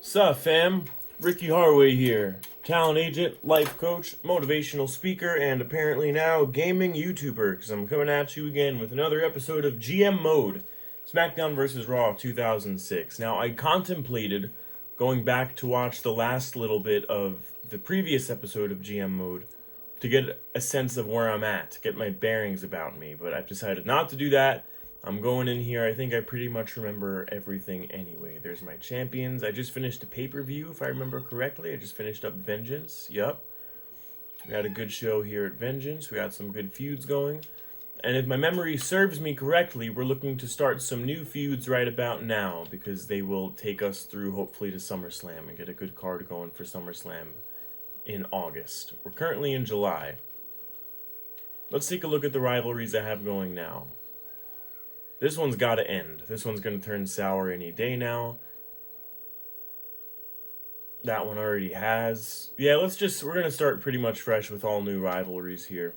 Sup, fam? Ricky Harway here. Talent agent, life coach, motivational speaker, and apparently now gaming YouTuber, because I'm coming at you again with another episode of GM Mode, SmackDown vs. Raw 2006. Now, I contemplated going back to watch the last little bit of the previous episode of GM Mode to get a sense of where I'm at, to get my bearings about me, but I've decided not to do that. I'm going in here. I think I pretty much remember everything anyway. There's my champions. I just finished a pay-per-view, if I remember correctly. I just finished up Vengeance. Yup. We had a good show here at Vengeance. We had some good feuds going. And if my memory serves me correctly, we're looking to start some new feuds right about now, because they will take us through, hopefully, to SummerSlam and get a good card going for SummerSlam in August. We're currently in July. Let's take a look at the rivalries I have going now. This one's got to end. This one's going to turn sour any day now. That one already has. Yeah, we're going to start pretty much fresh with all new rivalries here.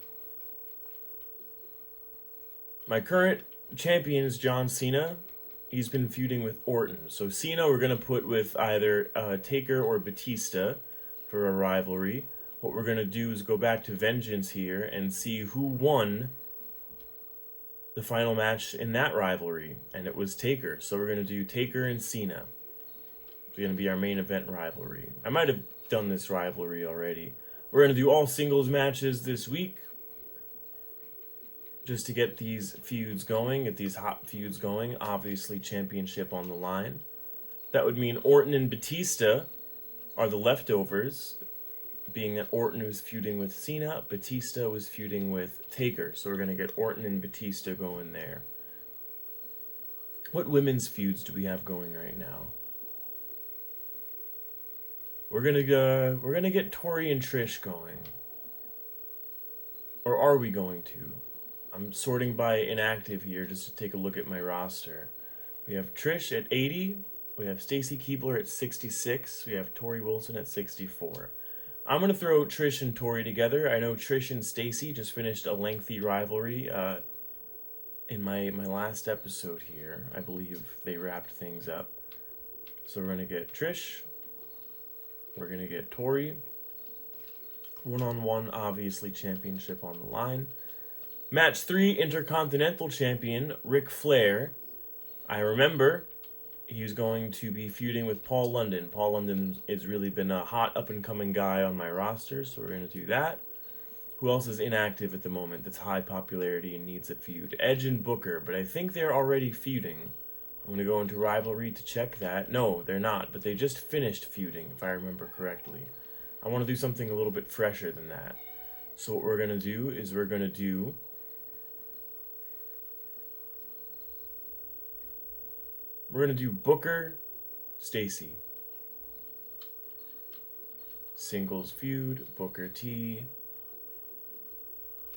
My current champion is John Cena. He's been feuding with Orton. So Cena we're going to put with either Taker or Batista for a rivalry. What we're going to do is go back to Vengeance here and see who won the final match in that rivalry, and it was Taker. So we're going to do Taker and Cena. It's going to be our main event rivalry. I might have done this rivalry already. We're going to do all singles matches this week, just to get these feuds going, get these hot feuds going. Obviously, championship on the line. That would mean Orton and Batista are the leftovers, being that Orton was feuding with Cena, Batista was feuding with Taker. So we're going to get Orton and Batista going there. What women's feuds do we have going right now? We're going to get Tori and Trish going. Or are we going to? I'm sorting by inactive here just to take a look at my roster. We have Trish at 80, we have Stacy Keibler at 66, we have Tori Wilson at 64. I'm going to throw Trish and Tori together. I know Trish and Stacy just finished a lengthy rivalry in my last episode here. I believe they wrapped things up. So we're going to get Trish. We're going to get Tori. One-on-one, obviously, championship on the line. Match 3, Intercontinental Champion, Ric Flair. I remember he was going to be feuding with Paul London. Paul London has really been a hot up-and-coming guy on my roster, so we're going to do that. Who else is inactive at the moment that's high popularity and needs a feud? Edge and Booker, but I think they're already feuding. I'm going to go into Rivalry to check that. No, they're not, but they just finished feuding, if I remember correctly. I want to do something a little bit fresher than that. So what we're going to do is we're going to do Booker, Stacy. Singles feud, Booker T,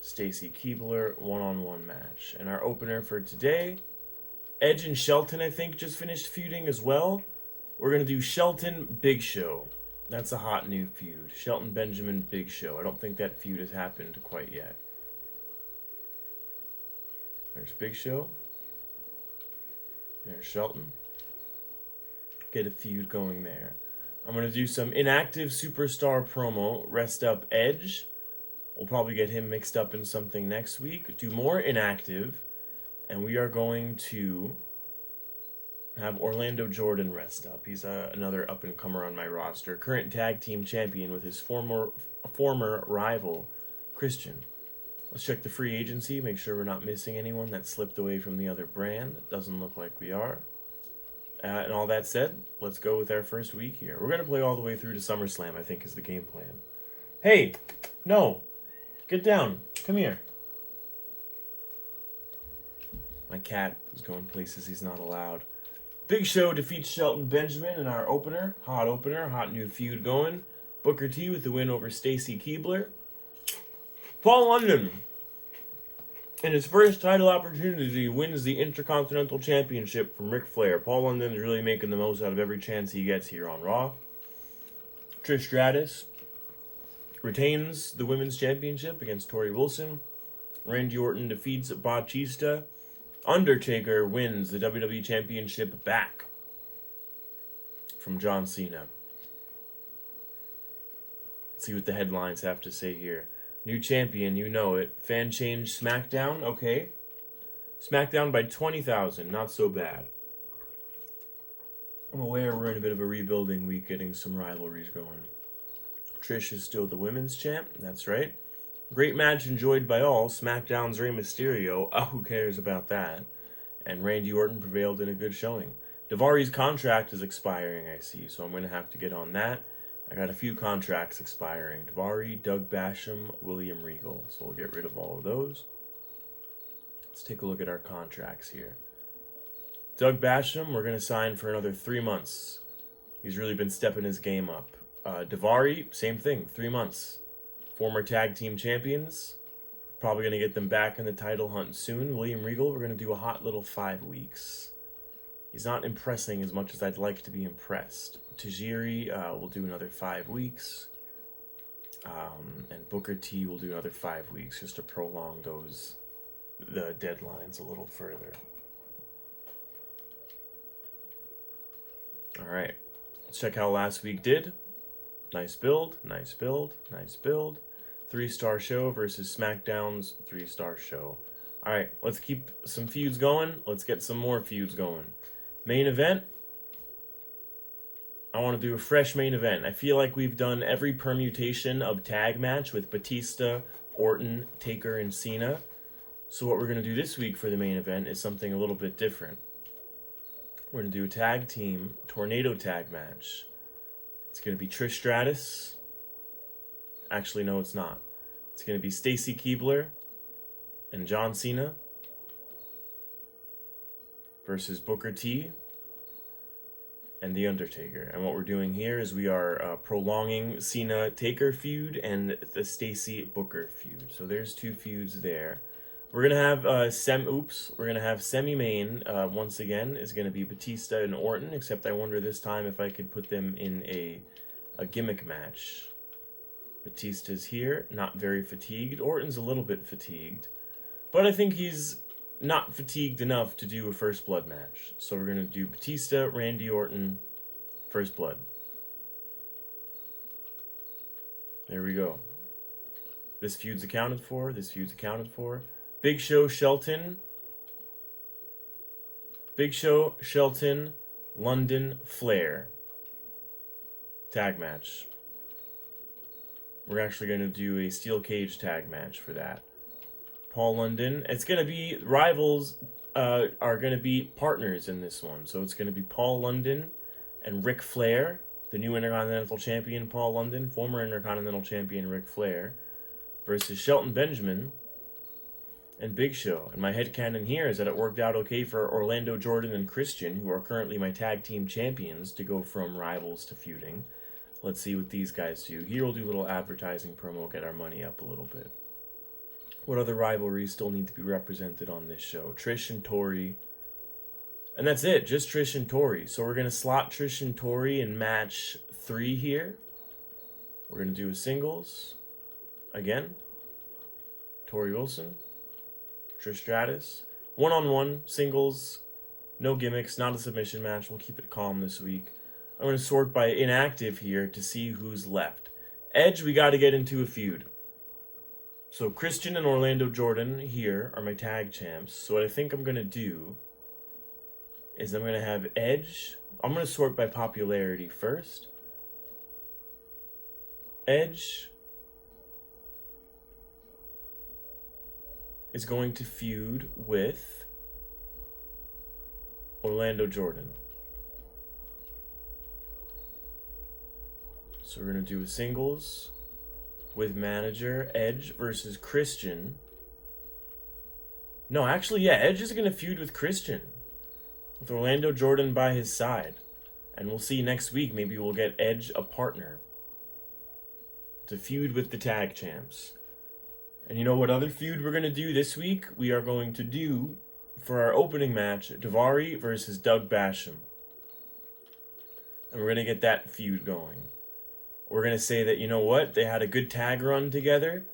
Stacy Keibler, one-on-one match. And our opener for today, Edge and Shelton, I think, just finished feuding as well. We're going to do Shelton, Big Show. That's a hot new feud. Shelton, Benjamin, Big Show. I don't think that feud has happened quite yet. There's Big Show. There's Shelton. Get a feud going there. I'm going to do some inactive superstar promo. Rest up Edge. We'll probably get him mixed up in something next week. Do more inactive. And we are going to have Orlando Jordan rest up. He's another up-and-comer on my roster. Current tag team champion with his former rival, Christian. Let's check the free agency, make sure we're not missing anyone that slipped away from the other brand. It doesn't look like we are. And all that said, let's go with our first week here. We're going to play all the way through to SummerSlam, I think, is the game plan. Hey! No! Get down. Come here. My cat is going places he's not allowed. Big Show defeats Shelton Benjamin in our opener. Hot new feud going. Booker T with the win over Stacy Keibler. Paul London, in his first title opportunity, wins the Intercontinental Championship from Ric Flair. Paul London is really making the most out of every chance he gets here on Raw. Trish Stratus retains the Women's Championship against Tori Wilson. Randy Orton defeats Batista. Undertaker wins the WWE Championship back from John Cena. Let's see what the headlines have to say here. New champion, you know it. Fan change SmackDown, okay. SmackDown by 20,000, not so bad. I'm aware we're in a bit of a rebuilding week, getting some rivalries going. Trish is still the women's champ, that's right. Great match enjoyed by all. SmackDown's Rey Mysterio, who cares about that? And Randy Orton prevailed in a good showing. Daivari's contract is expiring, I see, so I'm going to have to get on that. I got a few contracts expiring. Daivari, Doug Basham, William Regal. So we'll get rid of all of those. Let's take a look at our contracts here. Doug Basham, we're going to sign for another 3 months. He's really been stepping his game up. Daivari, same thing, 3 months. Former tag team champions. Probably going to get them back in the title hunt soon. William Regal, we're going to do a hot little 5 weeks. He's not impressing as much as I'd like to be impressed. Tajiri will do another 5 weeks. And Booker T will do another 5 weeks just to prolong the deadlines a little further. Alright, let's check how last week did. Nice build, nice build, nice build. 3-star show versus SmackDown's 3-star show. Alright, let's keep some feuds going. Let's get some more feuds going. Main event. I want to do a fresh main event. I feel like we've done every permutation of tag match with Batista, Orton, Taker, and Cena. So what we're going to do this week for the main event is something a little bit different. We're going to do a tag team tornado tag match. It's going to be Trish Stratus. Actually, no, it's not. It's going to be Stacy Keibler and John Cena versus Booker T and The Undertaker. And what we're doing here is we are prolonging Cena-Taker feud and the Stacy-Booker feud. So there's 2 feuds there. We're going to have we're going to have semi-main once again is going to be Batista and Orton, except I wonder this time if I could put them in a gimmick match. Batista's here, not very fatigued. Orton's a little bit fatigued, but I think he's not fatigued enough to do a First Blood match. So we're going to do Batista, Randy Orton, First Blood. There we go. This feud's accounted for. This feud's accounted for. Big Show, Shelton. Big Show, Shelton, London, Flair. Tag match. We're actually going to do a steel cage tag match for that. Paul London. It's going to be rivals are going to be partners in this one. So it's going to be Paul London and Ric Flair, the new Intercontinental Champion Paul London, former Intercontinental Champion Ric Flair, versus Shelton Benjamin and Big Show. And my headcanon here is that it worked out okay for Orlando Jordan and Christian, who are currently my tag team champions, to go from rivals to feuding. Let's see what these guys do. Here we'll do a little advertising promo, get our money up a little bit. What other rivalries still need to be represented on this show? Trish and Tori. And that's it, just Trish and Tori. So we're going to slot Trish and Tori in match 3 here. We're going to do a singles. Again. Tori Wilson. Trish Stratus. 1-on-1, singles. No gimmicks, not a submission match. We'll keep it calm this week. I'm going to sort by inactive here to see who's left. Edge, we got to get into a feud. So Christian and Orlando Jordan here are my tag champs. So what I think I'm going to do is I'm going to have Edge. I'm going to sort by popularity first. Edge is going to feud with Orlando Jordan. So we're going to do a singles with manager, Edge versus Christian. No, actually, yeah, Edge is going to feud with Christian, with Orlando Jordan by his side. And we'll see next week, maybe we'll get Edge a partner to feud with the tag champs. And you know what other feud we're going to do this week? We are going to do, for our opening match, Daivari versus Doug Basham. And we're going to get that feud going. We're going to say that, you know what, they had a good tag run together.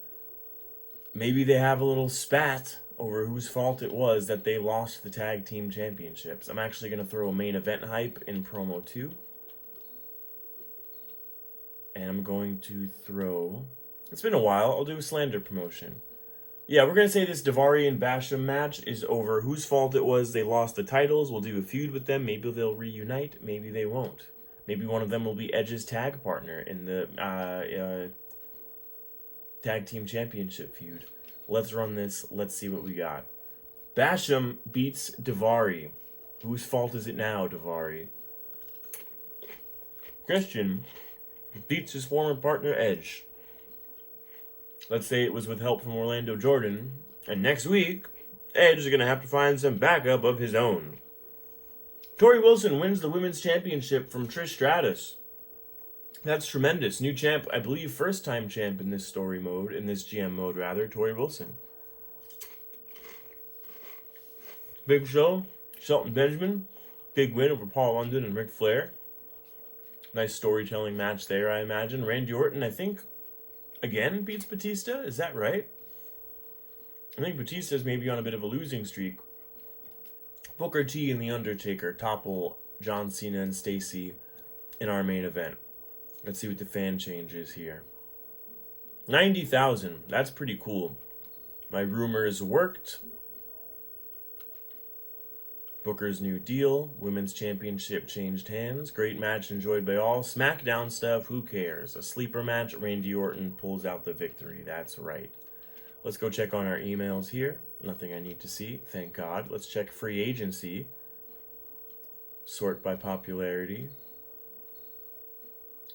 Maybe they have a little spat over whose fault it was that they lost the tag team championships. I'm actually going to throw a main event hype in promo 2. And I'm going to throw... It's been a while. I'll do a slander promotion. Yeah, we're going to say this Daivari and Basham match is over whose fault it was they lost the titles. We'll do a feud with them. Maybe they'll reunite. Maybe they won't. Maybe one of them will be Edge's tag partner in the tag team championship feud. Let's run this. Let's see what we got. Basham beats Daivari. Whose fault is it now, Daivari? Christian beats his former partner, Edge. Let's say it was with help from Orlando Jordan. And next week, Edge is going to have to find some backup of his own. Tori Wilson wins the Women's Championship from Trish Stratus. That's tremendous. New champ, I believe first-time champ in this story mode, in this GM mode rather, Tori Wilson. Big Show, Shelton Benjamin. Big win over Paul London and Ric Flair. Nice storytelling match there, I imagine. Randy Orton, I think, again beats Batista. Is that right? I think Batista's maybe on a bit of a losing streak. Booker T and The Undertaker topple John Cena and Stacy in our main event. Let's see what the fan change is here. 90,000. That's pretty cool. My rumors worked. Booker's new deal. Women's Championship changed hands. Great match enjoyed by all. SmackDown stuff, who cares? A sleeper match, Randy Orton pulls out the victory. That's right. Let's go check on our emails here. Nothing I need to see, thank God. Let's check free agency. Sort by popularity.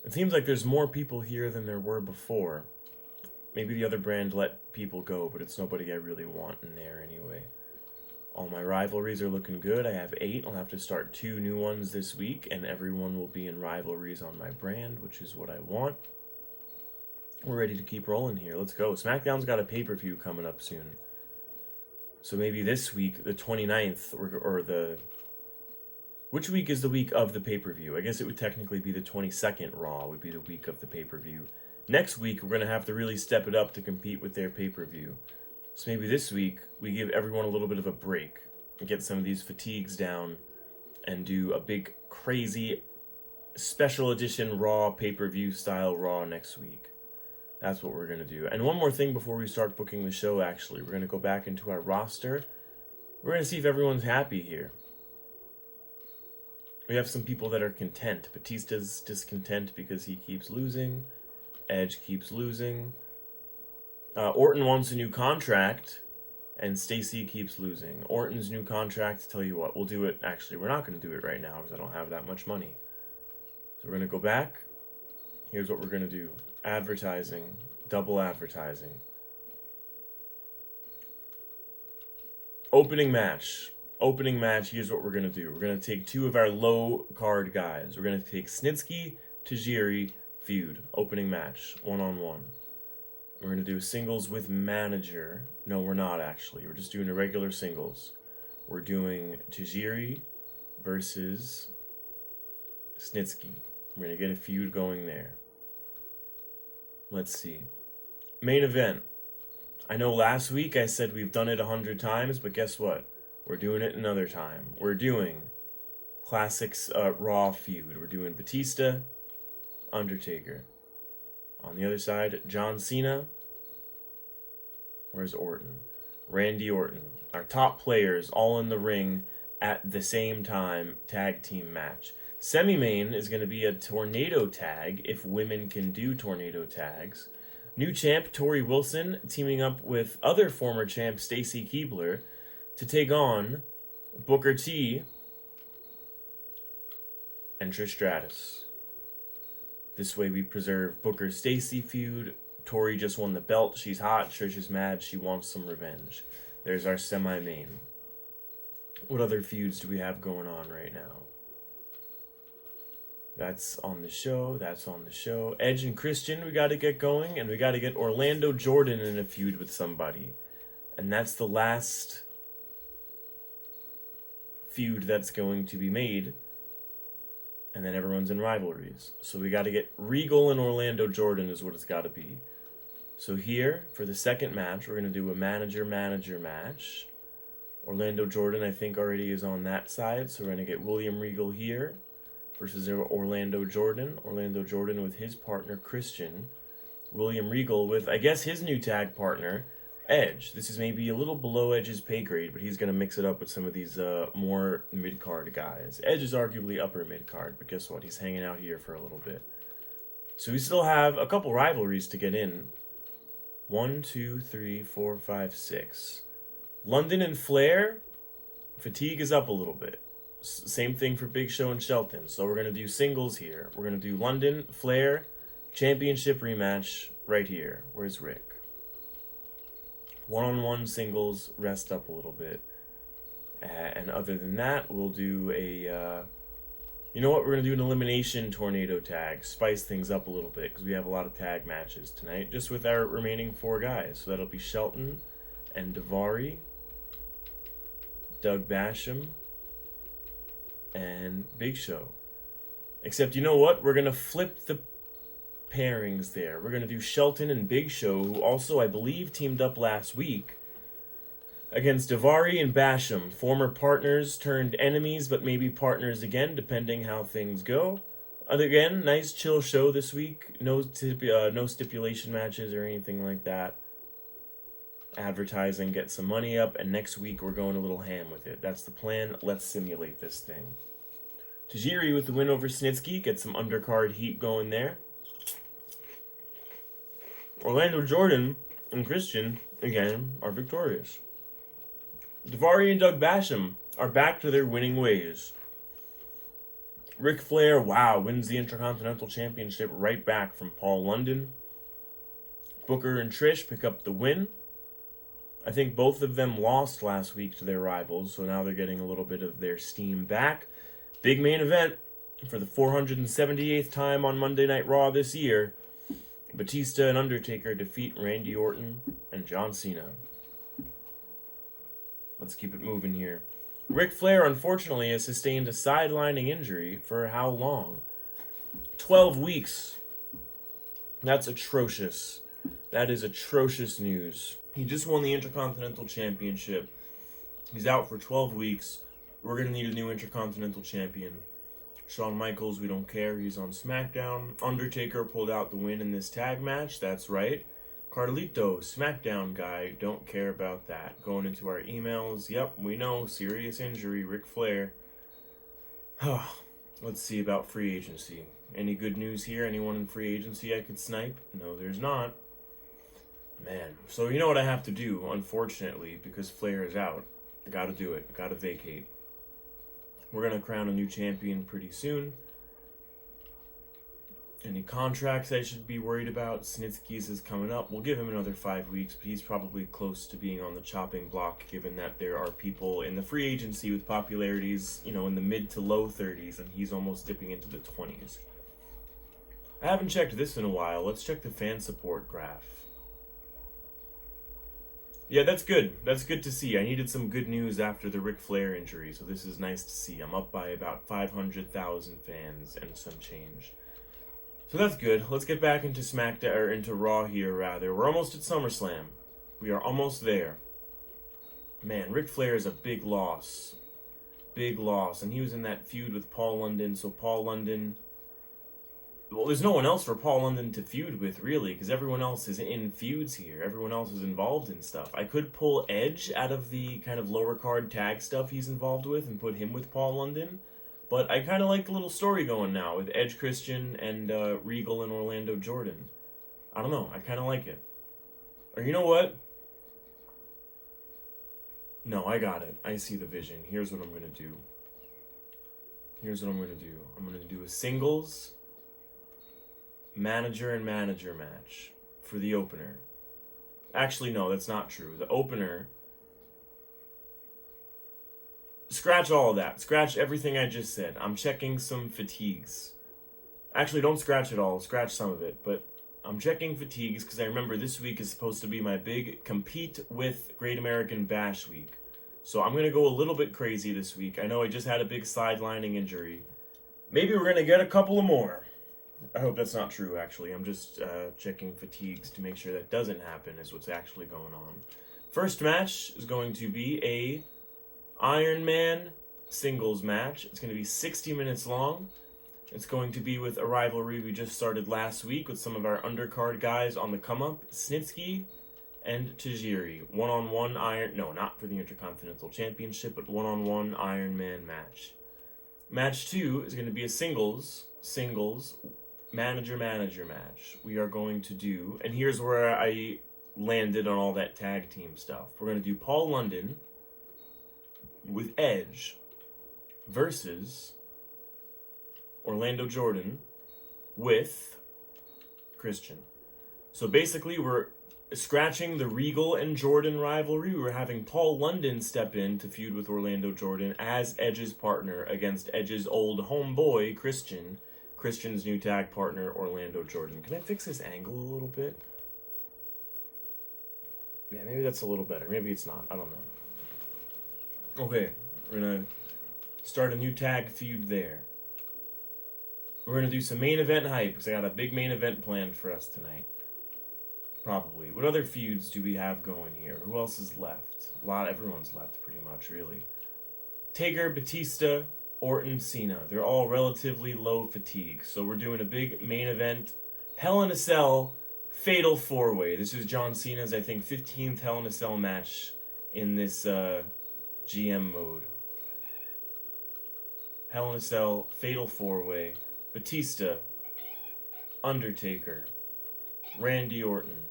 It seems like there's more people here than there were before. Maybe the other brand let people go, but it's nobody I really want in there anyway. All my rivalries are looking good. I have 8. I'll have to start 2 new ones this week, and everyone will be in rivalries on my brand, which is what I want. We're ready to keep rolling here. Let's go. SmackDown's got a pay-per-view coming up soon. So maybe this week, the 29th, or the... Which week is the week of the pay-per-view? I guess it would technically be the 22nd Raw would be the week of the pay-per-view. Next week, we're going to have to really step it up to compete with their pay-per-view. So maybe this week, we give everyone a little bit of a break and get some of these fatigues down and do a big, crazy, special edition Raw, pay-per-view style Raw next week. That's what we're going to do. And one more thing before we start booking the show, actually. We're going to go back into our roster. We're going to see if everyone's happy here. We have some people that are content. Batista's discontent because he keeps losing. Edge keeps losing. Orton wants a new contract, and Stacy keeps losing. Orton's new contract, tell you what, we'll do it. Actually, we're not going to do it right now because I don't have that much money. So we're going to go back. Here's what we're going to do. Advertising. Double advertising. Opening match. Opening match, here's what we're going to do. We're going to take 2 of our low card guys. We're going to take Snitsky, Tajiri, feud. Opening match. 1-on-1. We're going to do singles with manager. No, we're not actually. We're just doing a regular singles. We're doing Tajiri versus Snitsky. We're going to get a feud going there. Let's see. Main event. I know last week I said we've done it 100 times, but guess what? We're doing it another time. We're doing Classics Raw feud. We're doing Batista, Undertaker. On the other side, John Cena. Where's Orton? Randy Orton. Our top players all in the ring at the same time. Tag team match. Semi-main is going to be a tornado tag, if women can do tornado tags. New champ Tori Wilson teaming up with other former champ Stacy Keibler to take on Booker T and Trish Stratus. This way we preserve Booker-Stacy feud. Tori just won the belt. She's hot. Trish is mad. She wants some revenge. There's our semi-main. What other feuds do we have going on right now? That's on the show. That's on the show. Edge and Christian we got to get going. And we got to get Orlando Jordan in a feud with somebody. And that's the last feud that's going to be made. And then everyone's in rivalries. So we got to get Regal and Orlando Jordan is what it's got to be. So here, for the second match, we're going to do a manager-manager match. Orlando Jordan, I think, already is on that side. So we're going to get William Regal here. versus Orlando Jordan. Orlando Jordan with his partner, Christian. William Regal with, I guess, his new tag partner, Edge. This is maybe a little below Edge's pay grade, but he's going to mix it up with some of these more mid-card guys. Edge is arguably upper mid-card, but guess what? He's hanging out here for a little bit. So we still have a couple rivalries to get in. 1, 2, 3, 4, 5, 6. London and Flair, fatigue is up a little bit. Same thing for Big Show and Shelton. So we're going to do singles here. We're going to do London, Flair, championship rematch right here. Where's Rick? One-on-one singles, rest up a little bit. And other than that, we'll do a... you know what? We're going to do an elimination tornado tag. Spice things up a little bit because we have a lot of tag matches tonight. Just with our remaining 4 guys. So that'll be Shelton and Daivari, Doug Basham, and Big Show. Except, you know what? We're going to flip the pairings there. We're going to do Shelton and Big Show, who also, I believe, teamed up last week, against Daivari and Basham, former partners turned enemies, but maybe partners again, depending how things go. Again, nice chill show this week. No stipulation matches or anything like that. Advertising, get some money up, and next week we're going a little ham with it. That's the plan. Let's simulate this thing. Tajiri with the win over Snitsky, get some undercard heat going there. Orlando Jordan and Christian, again, are victorious. Daivari and Doug Basham are back to their winning ways. Ric Flair, wow, wins the Intercontinental Championship right back from Paul London. Booker and Trish pick up the win. I think both of them lost last week to their rivals, so now they're getting a little bit of their steam back. Big main event for the 478th time on Monday Night Raw this year. Batista and Undertaker defeat Randy Orton and John Cena. Let's keep it moving here. Ric Flair, unfortunately, has sustained a sidelining injury for how long? 12 weeks. That's atrocious. That is atrocious news. He just won the Intercontinental Championship. He's out for 12 weeks. We're going to need a new Intercontinental Champion. Shawn Michaels, we don't care. He's on SmackDown. Undertaker pulled out the win in this tag match. That's right. Carlito, SmackDown guy, don't care about that. Going into our emails, yep, we know, serious injury, Ric Flair. Let's see about free agency. Any good news here? Anyone in free agency I could snipe? No, there's not. Man, so you know what I have to do, unfortunately, because Flair is out. I gotta do it. I gotta vacate. We're gonna crown a new champion pretty soon. Any contracts I should be worried about? Snitsky's is coming up. We'll give him another 5 weeks, but he's probably close to being on the chopping block, given that there are people in the free agency with popularities, in the mid to low 30s, and he's almost dipping into the 20s. I haven't checked this in a while. Let's check the fan support graph. Yeah, that's good. That's good to see. I needed some good news after the Ric Flair injury, so this is nice to see. I'm up by about 500,000 fans and some change. So that's good. Let's get back into SmackDown, or into Raw here, rather. We're almost at SummerSlam. We are almost there. Man, Ric Flair is a big loss. Big loss. And he was in that feud with Paul London, so Paul London... Well, there's no one else for Paul London to feud with, really, because everyone else is in feuds here. Everyone else is involved in stuff. I could pull Edge out of the kind of lower card tag stuff he's involved with and put him with Paul London. But I kind of like the little story going now with Edge Christian and Regal and Orlando Jordan. I don't know. I kind of like it. Or you know what? No, I got it. I see the vision. Here's what I'm going to do. I'm going to do a singles manager and manager match for the opener. Actually, no, that's not true. The opener... Scratch all of that. Scratch everything I just said. I'm checking some fatigues. Actually, don't scratch it all. Scratch some of it. But I'm checking fatigues because I remember this week is supposed to be my big compete with Great American Bash week. So I'm going to go a little bit crazy this week. I know I just had a big sidelining injury. Maybe we're going to get a couple of more. I hope that's not true, actually. I'm just checking fatigues to make sure that doesn't happen is what's actually going on. First match is going to be a Iron Man singles match. It's going to be 60 minutes long. It's going to be with a rivalry we just started last week with some of our undercard guys on the come-up, Snitsky and Tajiri. One-on-one Iron... No, not for the Intercontinental Championship, but one-on-one Iron Man match. Match 2 is going to be a singles, manager match. We are going to do... And here's where I landed on all that tag team stuff. We're going to do Paul London with Edge versus Orlando Jordan with Christian. So basically, we're scratching the Regal and Jordan rivalry. We're having Paul London step in to feud with Orlando Jordan as Edge's partner against Edge's old homeboy, Christian. Christian's new tag partner, Orlando Jordan. Can I fix this angle a little bit? Yeah, maybe that's a little better. Maybe it's not. I don't know. Okay, we're going to start a new tag feud there. We're going to do some main event hype, because I got a big main event planned for us tonight. Probably. What other feuds do we have going here? Who else is left? Everyone's left, pretty much, really. Taker, Batista, Orton, Cena. They're all relatively low fatigue. So we're doing a big main event. Hell in a Cell, Fatal 4-Way. This is John Cena's, I think, 15th Hell in a Cell match in this GM mode. Hell in a Cell, Fatal 4-Way. Batista, Undertaker, Randy Orton,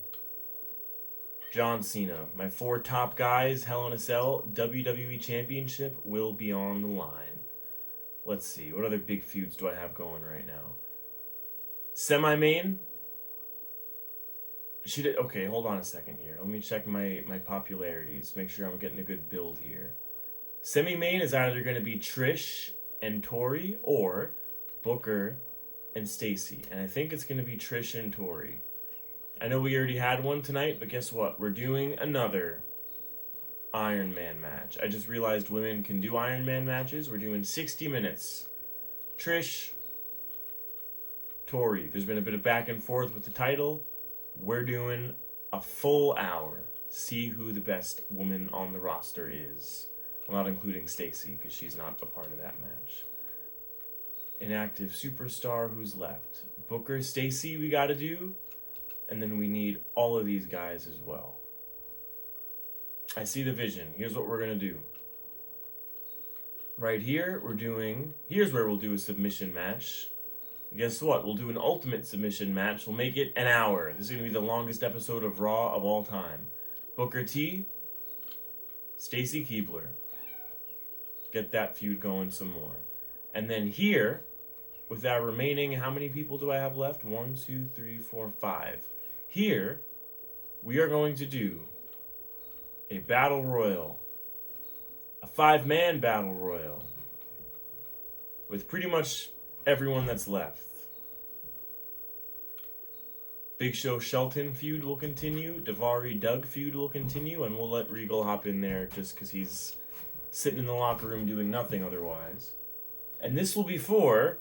John Cena. My 4 top guys, Hell in a Cell, WWE Championship will be on the line. Let's see, what other big feuds do I have going right now? Semi-main? Okay, hold on a second here. Let me check my popularities, make sure I'm getting a good build here. Semi-main is either going to be Trish and Tori, or Booker and Stacy. And I think it's going to be Trish and Tori. I know we already had one tonight, but guess what? We're doing another Iron Man match. I just realized women can do Iron Man matches. We're doing 60 minutes. Trish, Tori. There's been a bit of back and forth with the title. We're doing a full hour. See who the best woman on the roster is. Well, not including Stacy, because she's not a part of that match. Inactive superstar, who's left? Booker, Stacy, we gotta do. And then we need all of these guys as well. I see the vision. Here's what we're gonna do. Right here, here's where we'll do a submission match. Guess what? We'll do an ultimate submission match. We'll make it an hour. This is gonna be the longest episode of Raw of all time. Booker T, Stacy Keibler. Get that feud going some more. And then here, with our remaining, how many people do I have left? 1, 2, 3, 4, 5. Here, we are going to do a battle royal. A 5-man battle royal. With pretty much everyone that's left. Big Show Shelton feud will continue. Daivari Doug feud will continue. And we'll let Regal hop in there just because he's sitting in the locker room doing nothing otherwise. And this will be for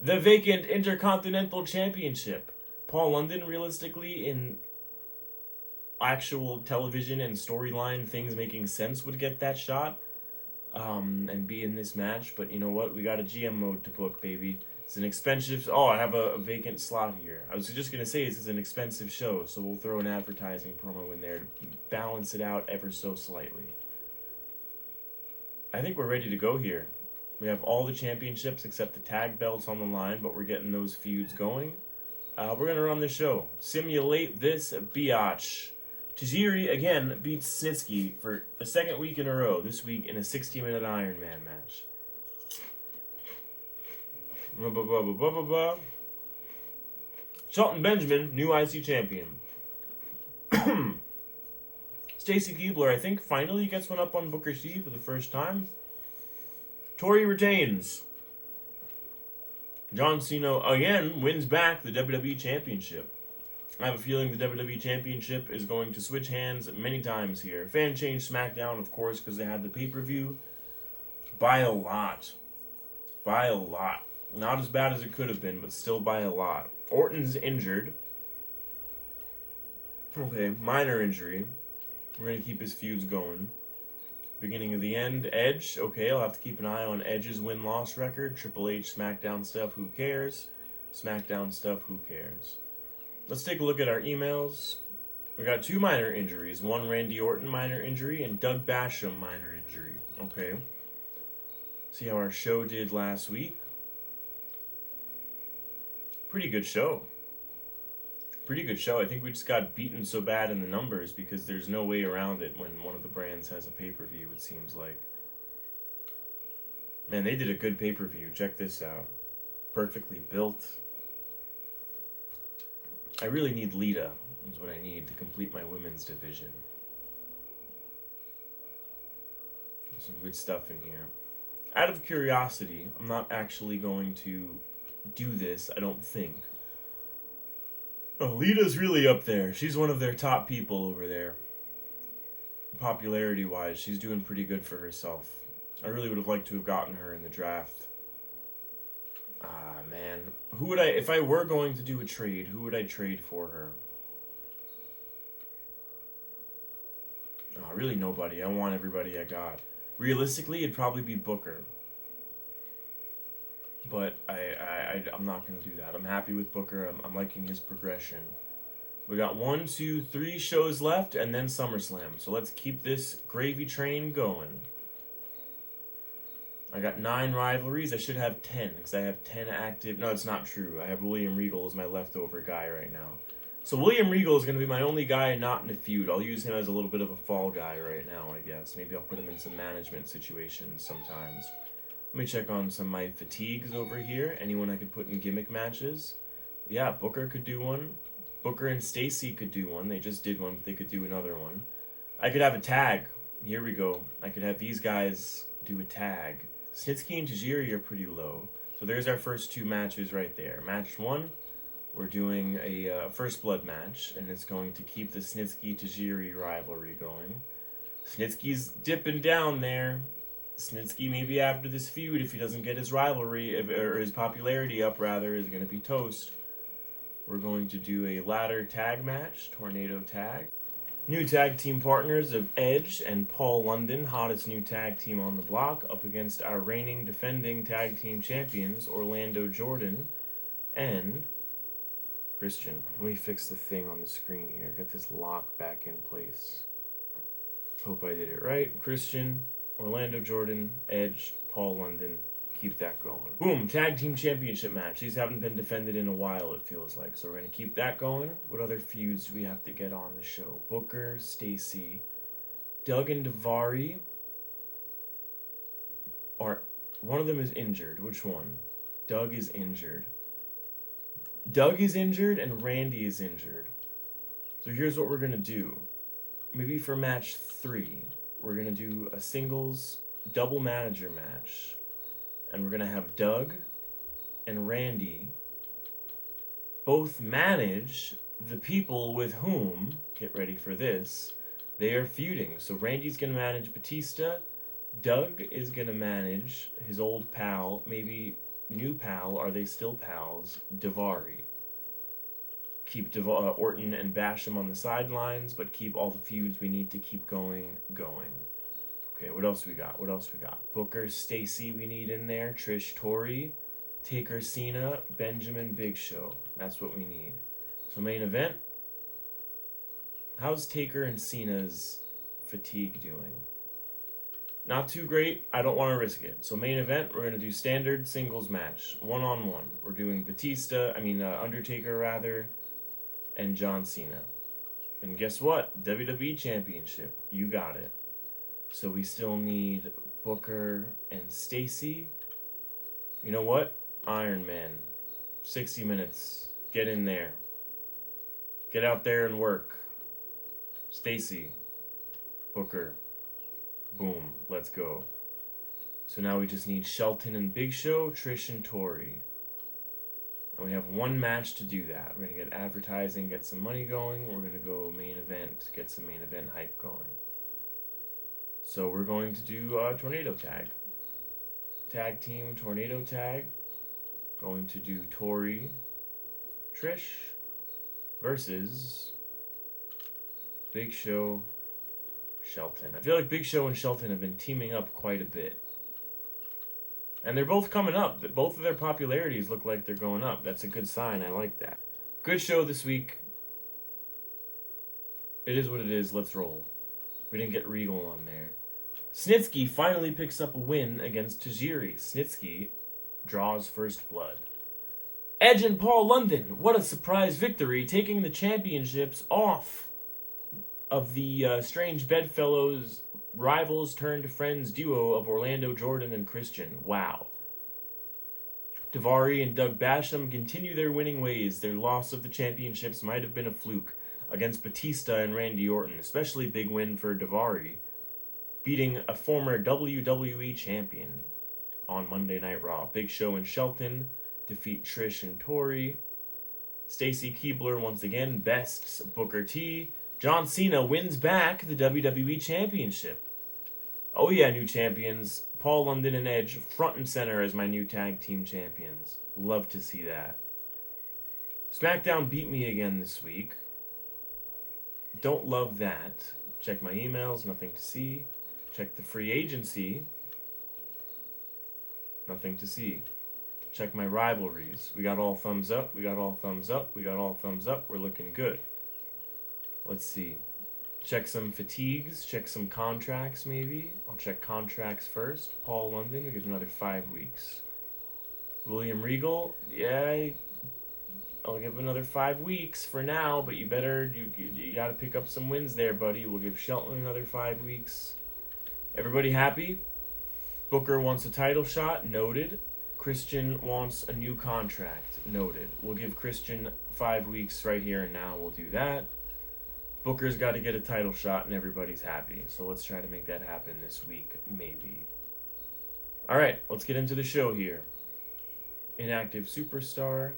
the vacant Intercontinental Championship. Paul London, realistically, in actual television and storyline things making sense, would get that shot and be in this match. But you know what? We got a GM mode to book, baby. It's an expensive... Oh, I have a vacant slot here. I was just going to say this is an expensive show, so we'll throw an advertising promo in there to balance it out ever so slightly. I think we're ready to go here. We have all the championships except the tag belts on the line, but we're getting those feuds going. We're going to run the show. Simulate this biatch. Tajiri, again, beats Snitsky for the second week in a row, this week in a 60-minute Iron Man match. Shelton Benjamin, new IC champion. Stacy Keibler, I think, finally gets one up on Booker T for the first time. Tori retains. John Cena, again, wins back the WWE Championship. I have a feeling the WWE Championship is going to switch hands many times here. Fan change SmackDown, of course, because they had the pay-per-view. By a lot. By a lot. Not as bad as it could have been, but still by a lot. Orton's injured. Okay, minor injury. We're going to keep his feuds going. Beginning of the end, Edge. Okay, I'll have to keep an eye on Edge's win-loss record. Triple H, SmackDown stuff, who cares? SmackDown stuff, who cares? Let's take a look at our emails. We got 2 minor injuries. One Randy Orton minor injury and Doug Basham minor injury. Okay. See how our show did last week. Pretty good show. Pretty good show. I think we just got beaten so bad in the numbers because there's no way around it when one of the brands has a pay-per-view, it seems like. Man, they did a good pay-per-view. Check this out. Perfectly built. I really need Lita, is what I need to complete my women's division. Some good stuff in here. Out of curiosity, I'm not actually going to do this, I don't think. Oh, Lita's really up there. She's one of their top people over there. Popularity-wise, she's doing pretty good for herself. I really would have liked to have gotten her in the draft. Ah, man. Who would if I were going to do a trade, who would I trade for her? Oh, really nobody. I want everybody I got. Realistically, it'd probably be Booker. But I'm not going to do that. I'm happy with Booker. I'm liking his progression. We got 1, 2, 3 shows left, and then SummerSlam. So let's keep this gravy train going. I got 9 rivalries. I should have 10, because I have 10 active. No, it's not true. I have William Regal as my leftover guy right now. So William Regal is going to be my only guy not in a feud. I'll use him as a little bit of a fall guy right now, I guess. Maybe I'll put him in some management situations sometimes. Let me check on some of my fatigues over here. Anyone I could put in gimmick matches? Yeah, Booker could do one. Booker and Stacy could do one. They just did one, but they could do another one. I could have a tag. Here we go. I could have these guys do a tag. Snitsky and Tajiri are pretty low. So there's our first 2 matches right there. Match 1, we're doing a First Blood match, and it's going to keep the Snitsky-Tajiri rivalry going. Snitsky's dipping down there. Snitsky, maybe after this feud, if he doesn't get his rivalry, or his popularity up, rather, is going to be toast. We're going to do a ladder tag match, tornado tag. New tag team partners of Edge and Paul London, hottest new tag team on the block, up against our reigning defending tag team champions, Orlando Jordan and Christian. Let me fix the thing on the screen here. Get this lock back in place. Hope I did it right. Christian, Orlando Jordan, Edge, Paul London. Keep that going. Boom, tag team championship match. These haven't been defended in a while, it feels like. So we're going to keep that going. What other feuds do we have to get on the show? Booker, Stacy, Doug and Daivari. One of them is injured. Which one? Doug is injured. Doug is injured and Randy is injured. So here's what we're going to do. Maybe for match 3, we're going to do a singles double manager match. And we're going to have Doug and Randy both manage the people with whom, get ready for this, they are feuding. So Randy's going to manage Batista. Doug is going to manage his old pal, maybe new pal, are they still pals, Daivari. Keep Orton and Basham on the sidelines, but keep all the feuds we need to keep going. Okay, what else we got? Booker, Stacy we need in there. Trish, Tori, Taker, Cena, Benjamin, Big Show. That's what we need. So main event. How's Taker and Cena's fatigue doing? Not too great. I don't want to risk it. So main event, we're going to do standard singles match. 1-on-1. We're doing Undertaker rather, and John Cena. And guess what? WWE Championship. You got it. So we still need Booker and Stacy. You know what? Iron Man. 60 minutes. Get in there. Get out there and work. Stacy. Booker. Boom. Let's go. So now we just need Shelton and Big Show, Trish and Tori. And we have 1 match to do that. We're going to get advertising, get some money going. We're going to go main event, get some main event hype going. So we're going to do Tornado Tag. Tag team Tornado Tag. Going to do Tori, Trish versus Big Show, Shelton. I feel like Big Show and Shelton have been teaming up quite a bit. And they're both coming up. Both of their popularities look like they're going up. That's a good sign. I like that. Good show this week. It is what it is. Let's roll. We didn't get Regal on there. Snitsky finally picks up a win against Tajiri. Snitsky draws first blood. Edge and Paul London. What a surprise victory, taking the championships off of the strange bedfellows, rivals turned friends duo of Orlando Jordan and Christian. Wow. Daivari and Doug Basham continue their winning ways. Their loss of the championships might have been a fluke against Batista and Randy Orton, especially big win for Daivari, beating a former WWE champion on Monday Night Raw. Big Show and Shelton defeat Trish and Tori. Stacy Keibler once again bests Booker T. John Cena wins back the WWE Championship. Oh yeah, new champions. Paul London and Edge front and center as my new tag team champions. Love to see that. SmackDown beat me again this week. Don't love that. Check my emails, nothing to see. Check the free agency. Nothing to see. Check my rivalries. We got all thumbs up. We got all thumbs up. We got all thumbs up. We're looking good. Let's see. Check some fatigues. Check some contracts, maybe. I'll check contracts first. Paul London, we give another 5 weeks. William Regal, yeah, I'll give another 5 weeks for now, but you got to pick up some wins there, buddy. We'll give Shelton another 5 weeks. Everybody happy? Booker wants a title shot. Noted. Christian wants a new contract. Noted. We'll give Christian 5 weeks right here and now. We'll do that. Booker's got to get a title shot and everybody's happy. So let's try to make that happen this week, maybe. All right, let's get into the show here. Inactive Superstar.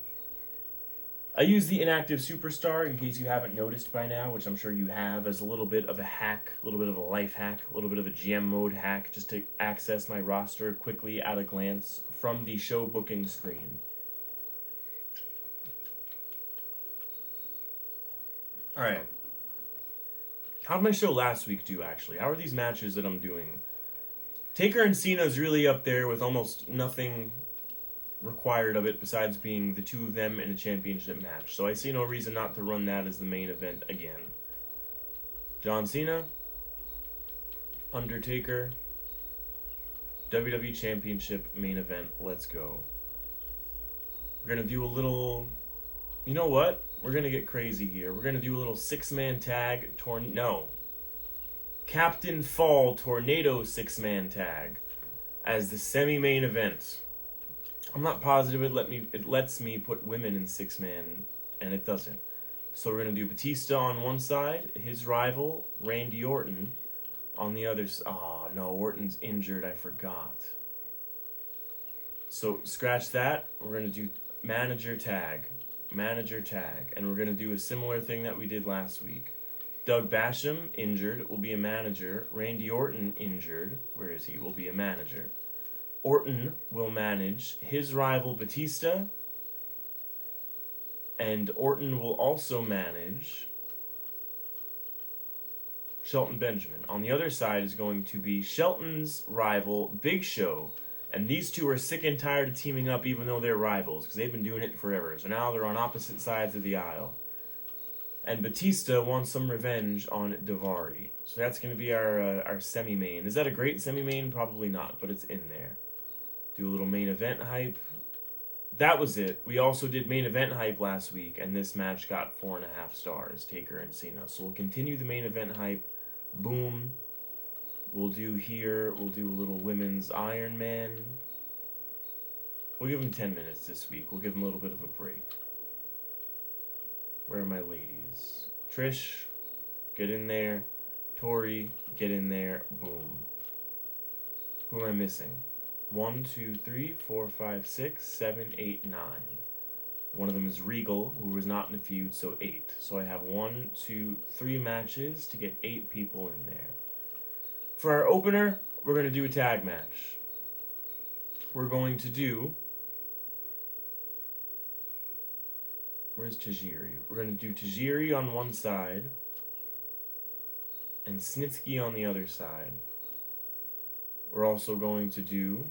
I use the Inactive Superstar, in case you haven't noticed by now, which I'm sure you have, as a little bit of a hack, a little bit of a life hack, a little bit of a GM mode hack, just to access my roster quickly at a glance from the show booking screen. All right. How did my show last week do, actually? How are these matches that I'm doing? Taker and Cena is really up there with almost nothing required of it besides being the two of them in a championship match. So I see no reason not to run that as the main event again. John Cena, Undertaker, WWE Championship main event. Let's go. We're going to do a little... You know what? We're going to get crazy here. We're going to do a little 6-man tag. Captain Fall Tornado 6-man tag as the semi-main event. I'm not positive it lets me put women in 6-man, and it doesn't. So we're going to do Batista on one side, his rival, Randy Orton, on the other side. Oh, no, Orton's injured. I forgot. So scratch that. We're going to do manager tag, and we're going to do a similar thing that we did last week. Doug Basham, injured, will be a manager. Randy Orton, injured. Where is he? Will be a manager. Orton will manage his rival Batista, and Orton will also manage Shelton Benjamin. On the other side is going to be Shelton's rival Big Show, and these two are sick and tired of teaming up even though they're rivals, because they've been doing it forever. So now they're on opposite sides of the aisle. And Batista wants some revenge on Daivari. So that's going to be our semi-main. Is that a great semi-main? Probably not, but it's in there. Do a little main event hype. That was it. We also did main event hype last week, and this match got 4.5 stars, Taker and Cena. So we'll continue the main event hype. Boom. We'll do a little women's Iron Man. We'll give them 10 minutes this week. We'll give them a little bit of a break. Where are my ladies? Trish, get in there. Tori, get in there. Boom. Who am I missing? 1, 2, 3, 4, 5, 6, 7, 8, 9. One of them is Regal, who was not in the feud, so 8. So I have 1, 2, 3 matches to get 8 people in there. For our opener, we're going to do a tag match. We're going to do... Where's Tajiri? We're going to do Tajiri on one side and Snitsky on the other side. We're also going to do...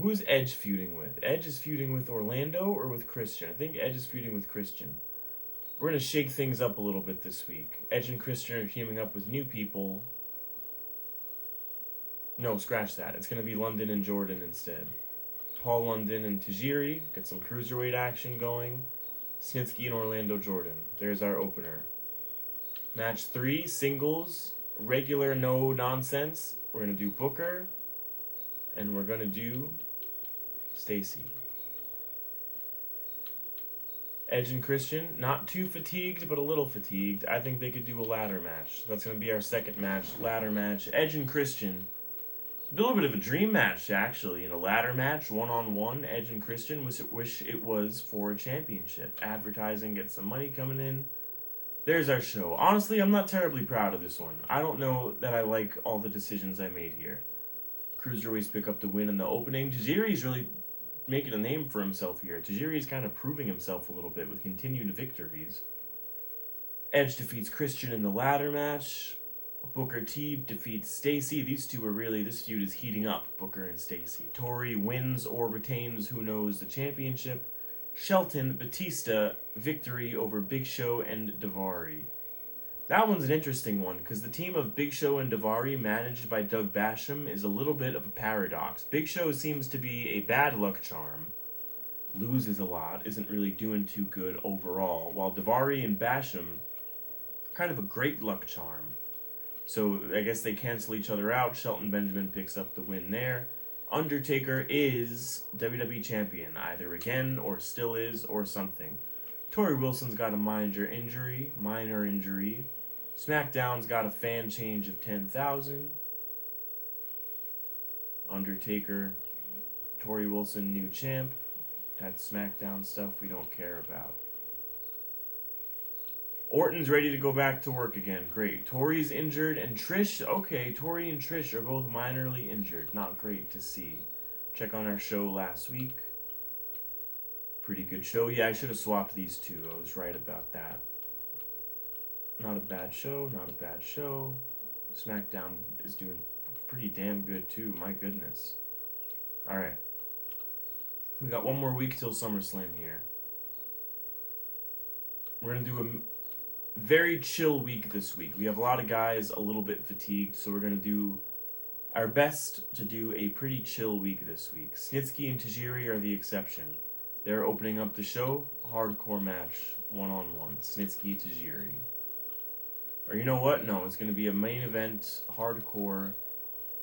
Who's Edge feuding with? Edge is feuding with Orlando or with Christian? I think Edge is feuding with Christian. We're going to shake things up a little bit this week. Edge and Christian are teaming up with new people. No, scratch that. It's going to be London and Jordan instead. Paul London and Tajiri. Get some cruiserweight action going. Snitsky and Orlando Jordan. There's our opener. Match 3, singles. Regular, no nonsense. We're going to do Booker. And we're going to do Stacy. Edge and Christian, not too fatigued, but a little fatigued. I think they could do a ladder match. That's going to be our second match, ladder match. Edge and Christian. A little bit of a dream match, actually. In a ladder match, one-on-one, Edge and Christian. Wish it was for a championship. Advertising, get some money coming in. There's our show. Honestly, I'm not terribly proud of this one. I don't know that I like all the decisions I made here. Cruiserweights pick up the win in the opening. Tajiri's really making a name for himself here. Tajiri's kind of proving himself a little bit with continued victories. Edge defeats Christian in the ladder match. Booker T defeats Stacy. These two are really, this feud is heating up, Booker and Stacy. Tori wins or retains, who knows, the championship. Shelton, Batista, victory over Big Show and Daivari. That one's an interesting one, because the team of Big Show and Daivari, managed by Doug Basham, is a little bit of a paradox. Big Show seems to be a bad luck charm, loses a lot, isn't really doing too good overall, while Daivari and Basham are kind of a great luck charm. So I guess they cancel each other out. Shelton Benjamin picks up the win there. Undertaker is WWE Champion, either again, or still is, or something. Tori Wilson's got a minor injury. SmackDown's got a fan change of 10,000. Undertaker, Tori Wilson, new champ. That's SmackDown stuff we don't care about. Orton's ready to go back to work again. Great. Tori's injured, and Trish, okay, Tori and Trish are both minorly injured. Not great to see. Check on our show last week. Pretty good show. Yeah, I should have swapped these two. I was right about that. Not a bad show, not a bad show. SmackDown is doing pretty damn good too, my goodness. Alright. We got one more week till SummerSlam here. We're going to do a very chill week this week. We have a lot of guys a little bit fatigued, so we're going to do our best to do a pretty chill week this week. Snitsky and Tajiri are the exception. They're opening up the show, hardcore match, one-on-one. Snitsky, Tajiri. Or you know what? No, it's going to be a main event, hardcore,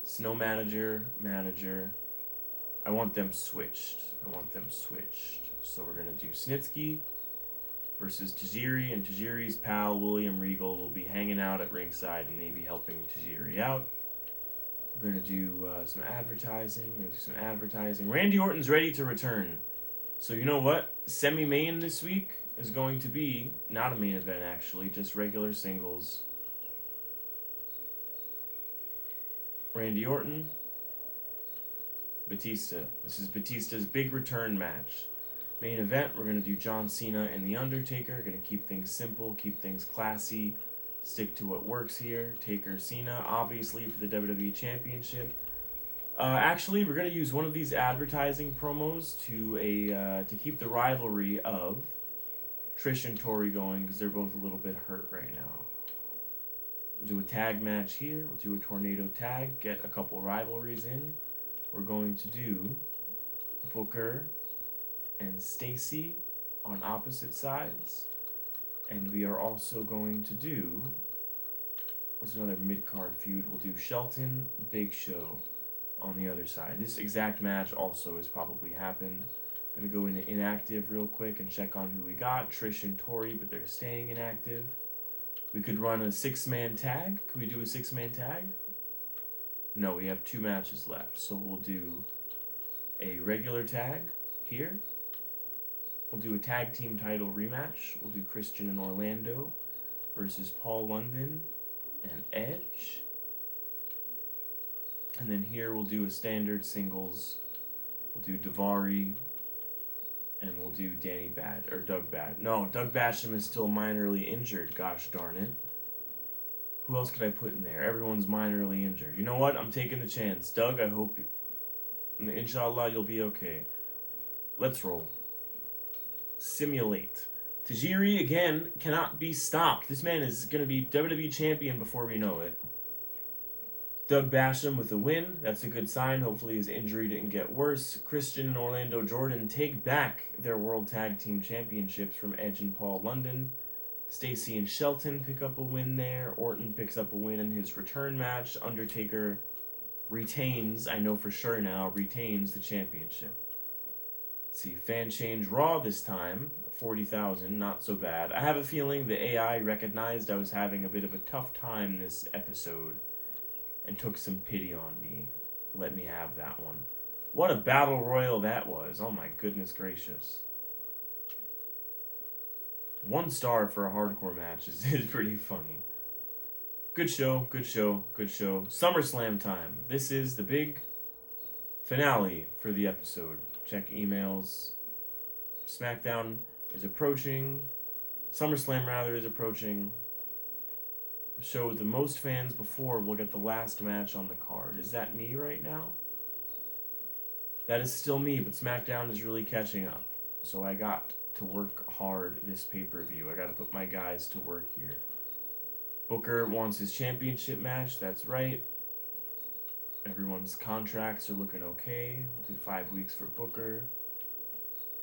Snow Manager. I want them switched. So we're going to do Snitsky versus Tajiri, and Tajiri's pal, William Regal, will be hanging out at ringside and maybe helping Tajiri out. We're going to do some advertising. Randy Orton's ready to return. So you know what? Semi-main this week is going to be, not a main event actually, just regular singles. Randy Orton, Batista. This is Batista's big return match. Main event, we're going to do John Cena and The Undertaker. Going to keep things simple, keep things classy, stick to what works here. Taker, Cena, obviously for the WWE Championship. Actually, we're going to use one of these advertising promos to keep the rivalry of Trish and Tori going, because they're both a little bit hurt right now. We'll do a tag match here. We'll do a tornado tag, get a couple rivalries in. We're going to do Booker and Stacy on opposite sides. And we are also going to do, what's another mid-card feud? We'll do Shelton, Big Show on the other side. This exact match also has probably happened. I'm going to go into inactive real quick and check on who we got. Trish and Tori, but they're staying inactive. We could run a 6-man tag. Could we do a 6-man tag? No, we have 2 matches left. So we'll do a regular tag here. We'll do a tag team title rematch. We'll do Christian and Orlando versus Paul London and Edge. And then here we'll do a standard singles. We'll do Daivari And we'll do Doug Bad. No, Doug Basham is still minorly injured. Gosh darn it. Who else could I put in there? Everyone's minorly injured. You know what? I'm taking the chance. Doug, I hope, inshallah, you'll be okay. Let's roll. Simulate. Tajiri, again, cannot be stopped. This man is going to be WWE champion before we know it. Doug Basham with a win. That's a good sign. Hopefully his injury didn't get worse. Christian and Orlando Jordan take back their World Tag Team Championships from Edge and Paul London. Stacy and Shelton pick up a win there. Orton picks up a win in his return match. Undertaker retains, I know for sure now, retains the championship. Let's see, fan change Raw this time. 40,000, not so bad. I have a feeling the AI recognized I was having a bit of a tough time this episode and took some pity on me. Let me have that one. What a battle royal that was. Oh my goodness gracious. 1 star for a hardcore match is pretty funny. Good show, good show, good show. SummerSlam time. This is the big finale for the episode. Check emails. SmackDown is approaching. SummerSlam, rather, is approaching. The show with the most fans before will get the last match on the card. Is that me right now? That is still me, but SmackDown is really catching up. So I got to work hard this pay-per-view. I got to put my guys to work here. Booker wants his championship match. That's right. Everyone's contracts are looking okay. We'll do 5 weeks for Booker.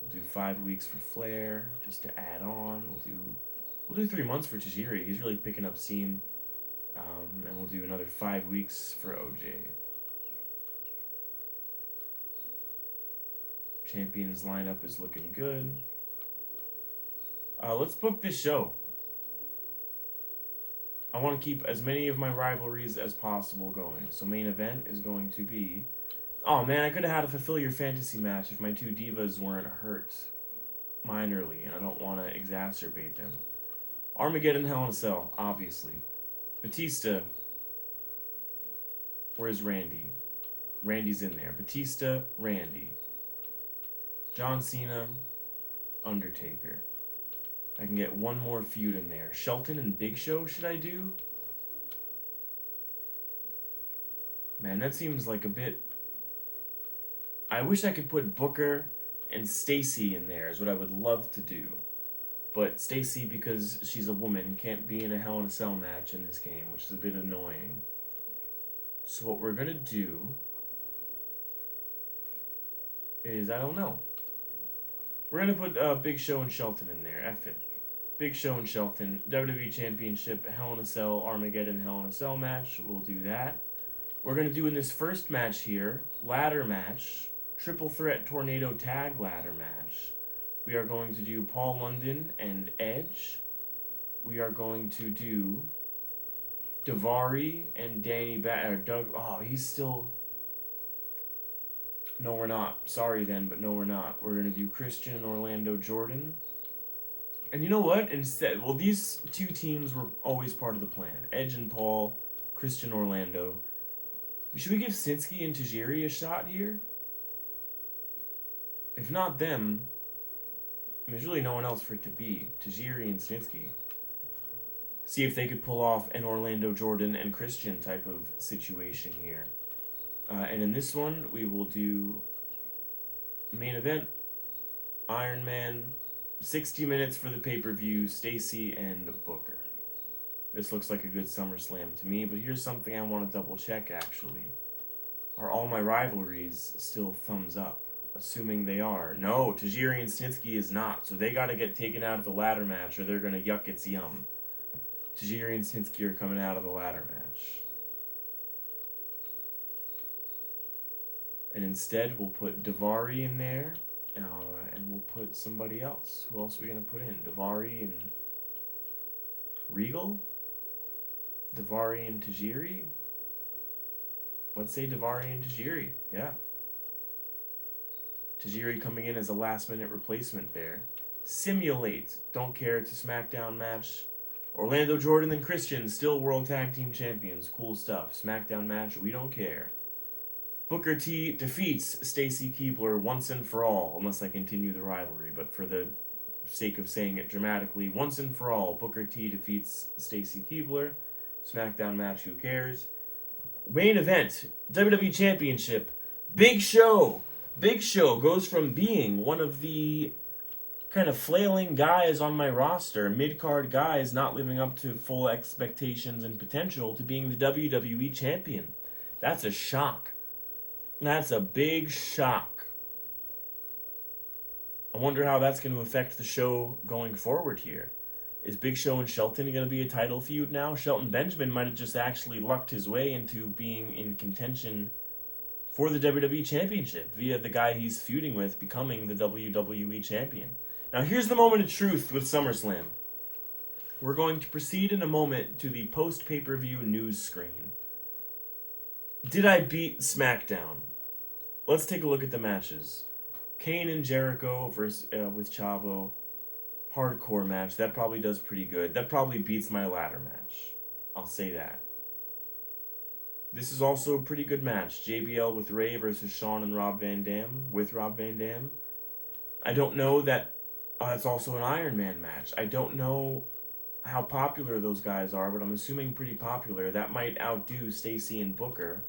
We'll do 5 weeks for Flair, just to add on. We'll do 3 months for Tajiri. He's really picking up steam. And we'll do another 5 weeks for OJ. Champions lineup is looking good. Let's book this show. I want to keep as many of my rivalries as possible going. So main event is going to be... Oh man, I could have had a Fulfill Your Fantasy match if my 2 divas weren't hurt minorly, and I don't want to exacerbate them. Armageddon, Hell in a Cell, obviously. Batista. Where's Randy? Randy's in there. Batista, Randy. John Cena, Undertaker. I can get 1 more feud in there. Shelton and Big Show, should I do? Man, that seems like a bit... I wish I could put Booker and Stacy in there is what I would love to do. But Stacy, because she's a woman, can't be in a Hell in a Cell match in this game, which is a bit annoying. So what we're going to do is, I don't know. We're going to put Big Show and Shelton in there. F it. Big Show and Shelton. WWE Championship, Hell in a Cell, Armageddon, Hell in a Cell match. We'll do that. We're going to do in this first match here, ladder match, triple threat tornado tag ladder match. We are going to do Paul London and Edge. We are going to do Daivari and Doug. Oh, he's still... No, we're not. Sorry then, but no, we're not. We're going to do Christian and Orlando Jordan. And you know what? Instead, well, these 2 teams were always part of the plan. Edge and Paul, Christian, Orlando. Should we give Sinski and Tajiri a shot here? If not them, there's really no one else for it to be. Tajiri and Sinski. See if they could pull off an Orlando Jordan and Christian type of situation here. And in this one, we will do main event, Iron Man, 60 minutes for the pay-per-view, Stacy and Booker. This looks like a good SummerSlam to me, but here's something I want to double check actually. Are all my rivalries still thumbs up? Assuming they are. No, Tajiri and Snitsky is not, so they gotta get taken out of the ladder match or they're gonna yuck its yum. Tajiri and Snitsky are coming out of the ladder match. And instead, we'll put Daivari in there, and we'll put somebody else. Who else are we gonna put in? Daivari and Regal? Daivari and Tajiri? Let's say Daivari and Tajiri, yeah. Tajiri coming in as a last-minute replacement there. Simulate. Don't care. It's a SmackDown match. Orlando Jordan and Christian, still World Tag Team Champions. Cool stuff. SmackDown match. We don't care. Booker T defeats Stacy Keibler once and for all, unless I continue the rivalry, but for the sake of saying it dramatically, once and for all, Booker T defeats Stacy Keibler. SmackDown match, who cares? Main event, WWE Championship, Big Show. Big Show goes from being one of the kind of flailing guys on my roster, mid-card guys not living up to full expectations and potential, to being the WWE Champion. That's a shock. That's a big shock. I wonder how that's going to affect the show going forward here. Is Big Show and Shelton going to be a title feud now? Shelton Benjamin might have just actually lucked his way into being in contention for the WWE Championship via the guy he's feuding with becoming the WWE Champion. Now here's the moment of truth with SummerSlam. We're going to proceed in a moment to the post-pay-per-view news screen. Did I beat SmackDown? Let's take a look at the matches. Kane and Jericho versus with Chavo. Hardcore match. That probably does pretty good. That probably beats my ladder match. I'll say that. This is also a pretty good match. JBL with Ray versus Shawn and Rob Van Dam with Rob Van Dam. I don't know that it's also an Iron Man match. I don't know how popular those guys are, but I'm assuming pretty popular. That might outdo Stacy and Booker.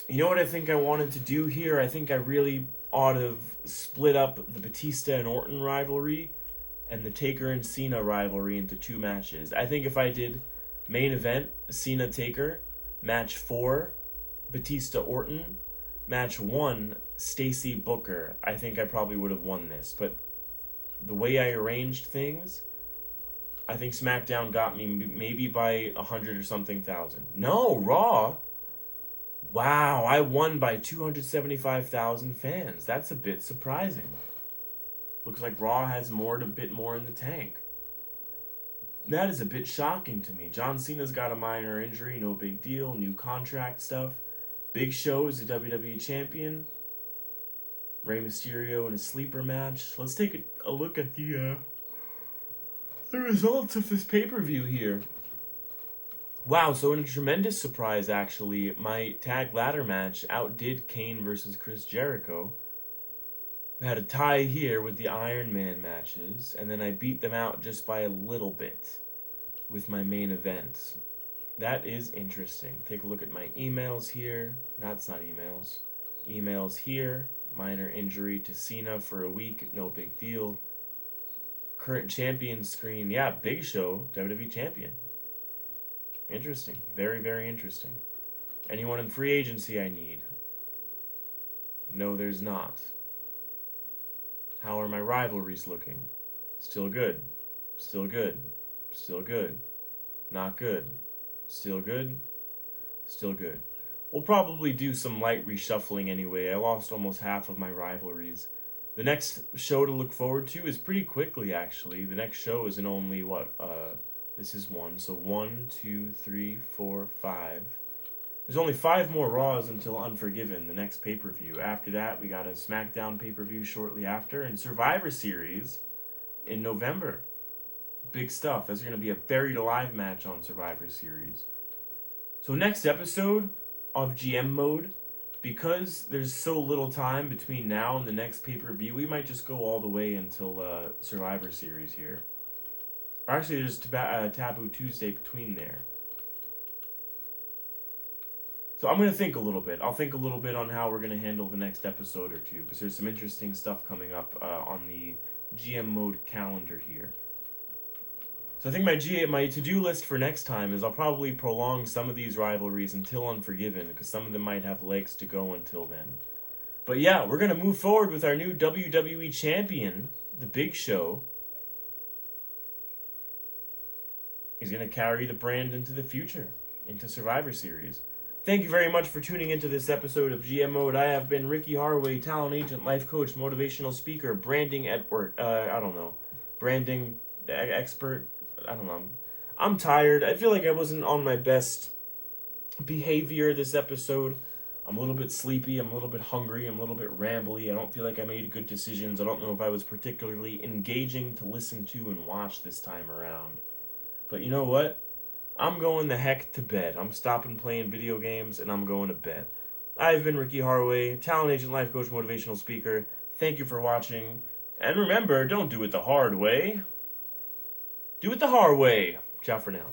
You know what I think I wanted to do here? I think I really ought to have split up the Batista and Orton rivalry and the Taker and Cena rivalry into two matches. I think if I did main event, Cena Taker, match 4, Batista Orton, match 1, Stacy Booker, I think I probably would have won this. But the way I arranged things, I think SmackDown got me maybe by 100 or something thousand. No, Raw. Wow, I won by 275,000 fans. That's a bit surprising. Looks like Raw has a bit more in the tank. That is a bit shocking to me. John Cena's got a minor injury, no big deal, new contract stuff. Big Show is the WWE Champion. Rey Mysterio in a sleeper match. Let's take a look at the results of this pay-per-view here. Wow, so in a tremendous surprise, actually, my tag ladder match outdid Kane versus Chris Jericho. We had a tie here with the Iron Man matches, and then I beat them out just by a little bit with my main event. That is interesting. Take a look at my emails here. That's not emails. Emails here. Minor injury to Cena for a week. No big deal. Current champion screen. Yeah, Big Show, WWE Champion. Interesting. Very, very interesting. Anyone in free agency I need? No, there's not. How are my rivalries looking? Still good. Still good. Still good. Not good. Still good. Still good. We'll probably do some light reshuffling anyway. I lost almost half of my rivalries. The next show to look forward to is pretty quickly, actually. The next show is in only, this is 1. So 1, 2, 3, 4, 5. There's only 5 more Raws until Unforgiven, the next pay-per-view. After that, we got a SmackDown pay-per-view shortly after, and Survivor Series in November. Big stuff. There's going to be a Buried Alive match on Survivor Series. So next episode of GM Mode, because there's so little time between now and the next pay-per-view, we might just go all the way until Survivor Series here. Or actually, there's Taboo Tuesday between there. So I'm going to think a little bit. I'll think a little bit on how we're going to handle the next episode or two, because there's some interesting stuff coming up on the GM Mode calendar here. So I think my to-do list for next time is I'll probably prolong some of these rivalries until Unforgiven, because some of them might have legs to go until then. But yeah, we're going to move forward with our new WWE Champion, The Big Show. He's going to carry the brand into the future, into Survivor Series. Thank you very much for tuning into this episode of GM Mode. I have been Ricky Harway, talent agent, life coach, motivational speaker, branding branding expert. I don't know. I'm tired. I feel like I wasn't on my best behavior this episode. I'm a little bit sleepy. I'm a little bit hungry. I'm a little bit rambly. I don't feel like I made good decisions. I don't know if I was particularly engaging to listen to and watch this time around. But you know what? I'm going the heck to bed. I'm stopping playing video games and I'm going to bed. I've been Ricky Harway, talent agent, life coach, motivational speaker. Thank you for watching. And remember, don't do it the hard way. Do it the hard way. Ciao for now.